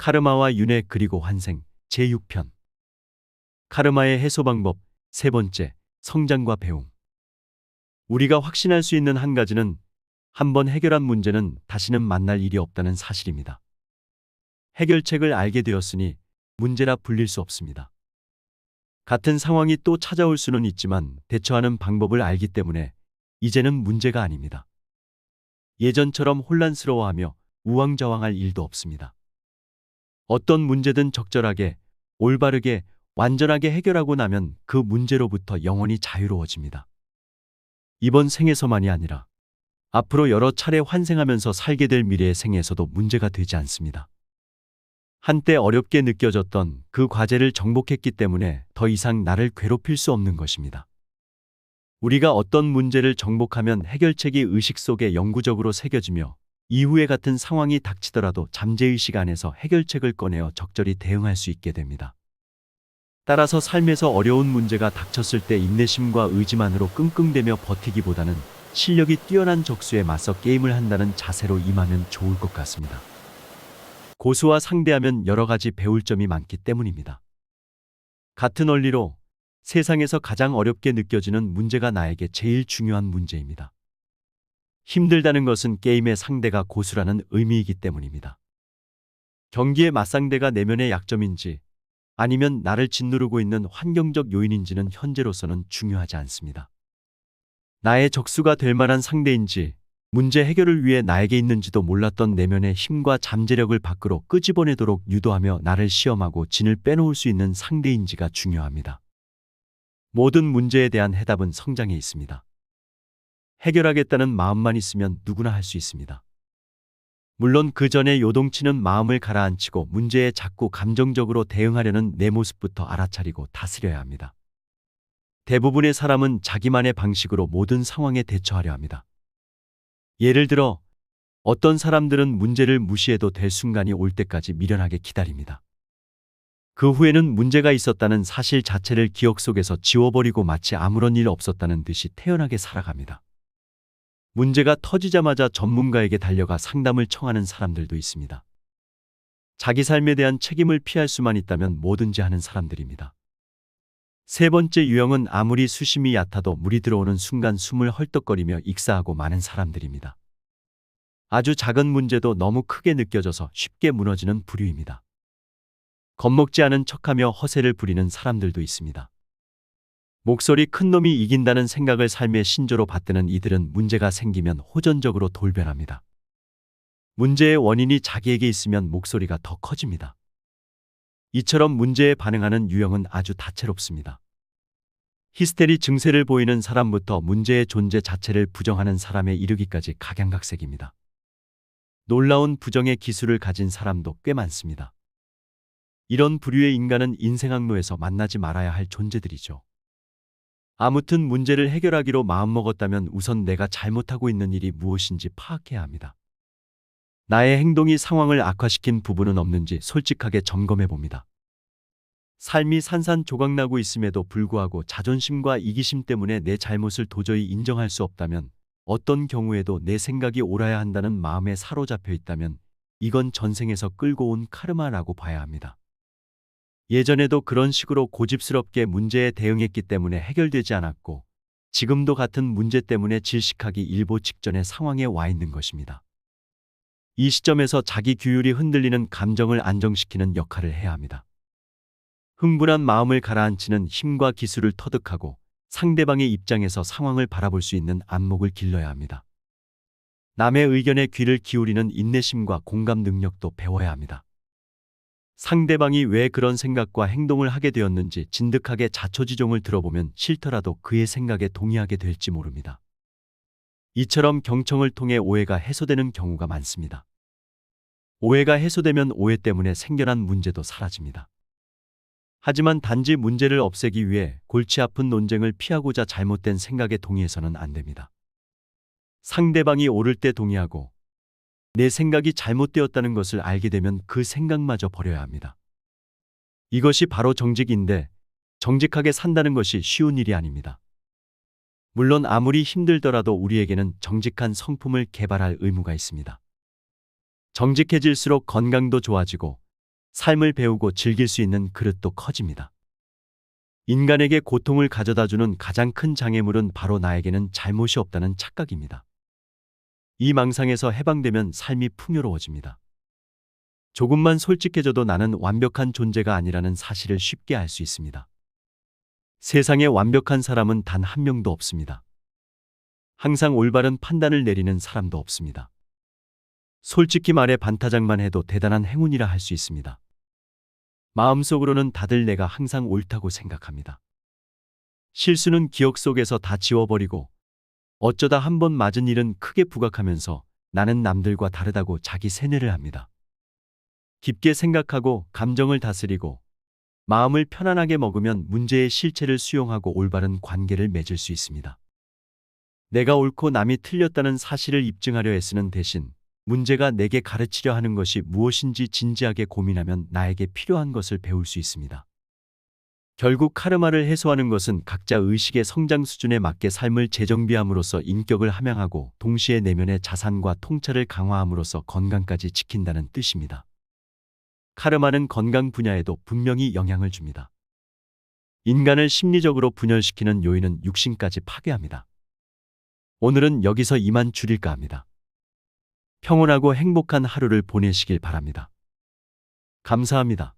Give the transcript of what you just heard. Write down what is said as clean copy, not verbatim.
카르마와 윤회 그리고 환생 제6편. 카르마의 해소 방법 세 번째, 성장과 배움. 우리가 확신할 수 있는 한 가지는 한번 해결한 문제는 다시는 만날 일이 없다는 사실입니다. 해결책을 알게 되었으니 문제라 불릴 수 없습니다. 같은 상황이 또 찾아올 수는 있지만 대처하는 방법을 알기 때문에 이제는 문제가 아닙니다. 예전처럼 혼란스러워하며 우왕좌왕할 일도 없습니다. 어떤 문제든 적절하게, 올바르게, 완전하게 해결하고 나면 그 문제로부터 영원히 자유로워집니다. 이번 생에서만이 아니라 앞으로 여러 차례 환생하면서 살게 될 미래의 생에서도 문제가 되지 않습니다. 한때 어렵게 느껴졌던 그 과제를 정복했기 때문에 더 이상 나를 괴롭힐 수 없는 것입니다. 우리가 어떤 문제를 정복하면 해결책이 의식 속에 영구적으로 새겨지며 이후에 같은 상황이 닥치더라도 잠재의식 안에서 해결책을 꺼내어 적절히 대응할 수 있게 됩니다. 따라서 삶에서 어려운 문제가 닥쳤을 때 인내심과 의지만으로 끙끙대며 버티기보다는 실력이 뛰어난 적수에 맞서 게임을 한다는 자세로 임하면 좋을 것 같습니다. 고수와 상대하면 여러 가지 배울 점이 많기 때문입니다. 같은 원리로 세상에서 가장 어렵게 느껴지는 문제가 나에게 제일 중요한 문제입니다. 힘들다는 것은 게임의 상대가 고수라는 의미이기 때문입니다. 경기의 맞상대가 내면의 약점인지 아니면 나를 짓누르고 있는 환경적 요인인지는 현재로서는 중요하지 않습니다. 나의 적수가 될 만한 상대인지 문제 해결을 위해 나에게 있는지도 몰랐던 내면의 힘과 잠재력을 밖으로 끄집어내도록 유도하며 나를 시험하고 진을 빼놓을 수 있는 상대인지가 중요합니다. 모든 문제에 대한 해답은 성장에 있습니다. 해결하겠다는 마음만 있으면 누구나 할 수 있습니다. 물론 그 전에 요동치는 마음을 가라앉히고 문제에 자꾸 감정적으로 대응하려는 내 모습부터 알아차리고 다스려야 합니다. 대부분의 사람은 자기만의 방식으로 모든 상황에 대처하려 합니다. 예를 들어 어떤 사람들은 문제를 무시해도 될 순간이 올 때까지 미련하게 기다립니다. 그 후에는 문제가 있었다는 사실 자체를 기억 속에서 지워버리고 마치 아무런 일 없었다는 듯이 태연하게 살아갑니다. 문제가 터지자마자 전문가에게 달려가 상담을 청하는 사람들도 있습니다. 자기 삶에 대한 책임을 피할 수만 있다면 뭐든지 하는 사람들입니다. 세 번째 유형은 아무리 수심이 얕아도 물이 들어오는 순간 숨을 헐떡거리며 익사하고 마는 사람들입니다. 아주 작은 문제도 너무 크게 느껴져서 쉽게 무너지는 부류입니다. 겁먹지 않은 척하며 허세를 부리는 사람들도 있습니다. 목소리 큰 놈이 이긴다는 생각을 삶의 신조로 받드는 이들은 문제가 생기면 호전적으로 돌변합니다. 문제의 원인이 자기에게 있으면 목소리가 더 커집니다. 이처럼 문제에 반응하는 유형은 아주 다채롭습니다. 히스테리 증세를 보이는 사람부터 문제의 존재 자체를 부정하는 사람에 이르기까지 각양각색입니다. 놀라운 부정의 기술을 가진 사람도 꽤 많습니다. 이런 부류의 인간은 인생 항로에서 만나지 말아야 할 존재들이죠. 아무튼 문제를 해결하기로 마음먹었다면 우선 내가 잘못하고 있는 일이 무엇인지 파악해야 합니다. 나의 행동이 상황을 악화시킨 부분은 없는지 솔직하게 점검해 봅니다. 삶이 산산조각나고 있음에도 불구하고 자존심과 이기심 때문에 내 잘못을 도저히 인정할 수 없다면, 어떤 경우에도 내 생각이 옳아야 한다는 마음에 사로잡혀 있다면 이건 전생에서 끌고 온 카르마라고 봐야 합니다. 예전에도 그런 식으로 고집스럽게 문제에 대응했기 때문에 해결되지 않았고 지금도 같은 문제 때문에 질식하기 일보 직전의 상황에 와 있는 것입니다. 이 시점에서 자기 규율이 흔들리는 감정을 안정시키는 역할을 해야 합니다. 흥분한 마음을 가라앉히는 힘과 기술을 터득하고 상대방의 입장에서 상황을 바라볼 수 있는 안목을 길러야 합니다. 남의 의견에 귀를 기울이는 인내심과 공감 능력도 배워야 합니다. 상대방이 왜 그런 생각과 행동을 하게 되었는지 진득하게 자초지종을 들어보면 싫더라도 그의 생각에 동의하게 될지 모릅니다. 이처럼 경청을 통해 오해가 해소되는 경우가 많습니다. 오해가 해소되면 오해 때문에 생겨난 문제도 사라집니다. 하지만 단지 문제를 없애기 위해 골치 아픈 논쟁을 피하고자 잘못된 생각에 동의해서는 안 됩니다. 상대방이 옳을 때 동의하고 내 생각이 잘못되었다는 것을 알게 되면 그 생각마저 버려야 합니다. 이것이 바로 정직인데 정직하게 산다는 것이 쉬운 일이 아닙니다. 물론 아무리 힘들더라도 우리에게는 정직한 성품을 개발할 의무가 있습니다. 정직해질수록 건강도 좋아지고 삶을 배우고 즐길 수 있는 그릇도 커집니다. 인간에게 고통을 가져다 주는 가장 큰 장애물은 바로 나에게는 잘못이 없다는 착각입니다. 이 망상에서 해방되면 삶이 풍요로워집니다. 조금만 솔직해져도 나는 완벽한 존재가 아니라는 사실을 쉽게 알 수 있습니다. 세상에 완벽한 사람은 단 한 명도 없습니다. 항상 올바른 판단을 내리는 사람도 없습니다. 솔직히 말해 반타작만 해도 대단한 행운이라 할 수 있습니다. 마음속으로는 다들 내가 항상 옳다고 생각합니다. 실수는 기억 속에서 다 지워버리고 어쩌다 한 번 맞은 일은 크게 부각하면서 나는 남들과 다르다고 자기 세뇌를 합니다. 깊게 생각하고 감정을 다스리고 마음을 편안하게 먹으면 문제의 실체를 수용하고 올바른 관계를 맺을 수 있습니다. 내가 옳고 남이 틀렸다는 사실을 입증하려 애쓰는 대신 문제가 내게 가르치려 하는 것이 무엇인지 진지하게 고민하면 나에게 필요한 것을 배울 수 있습니다. 결국 카르마를 해소하는 것은 각자 의식의 성장 수준에 맞게 삶을 재정비함으로써 인격을 함양하고 동시에 내면의 자산과 통찰을 강화함으로써 건강까지 지킨다는 뜻입니다. 카르마는 건강 분야에도 분명히 영향을 줍니다. 인간을 심리적으로 분열시키는 요인은 육신까지 파괴합니다. 오늘은 여기서 이만 줄일까 합니다. 평온하고 행복한 하루를 보내시길 바랍니다. 감사합니다.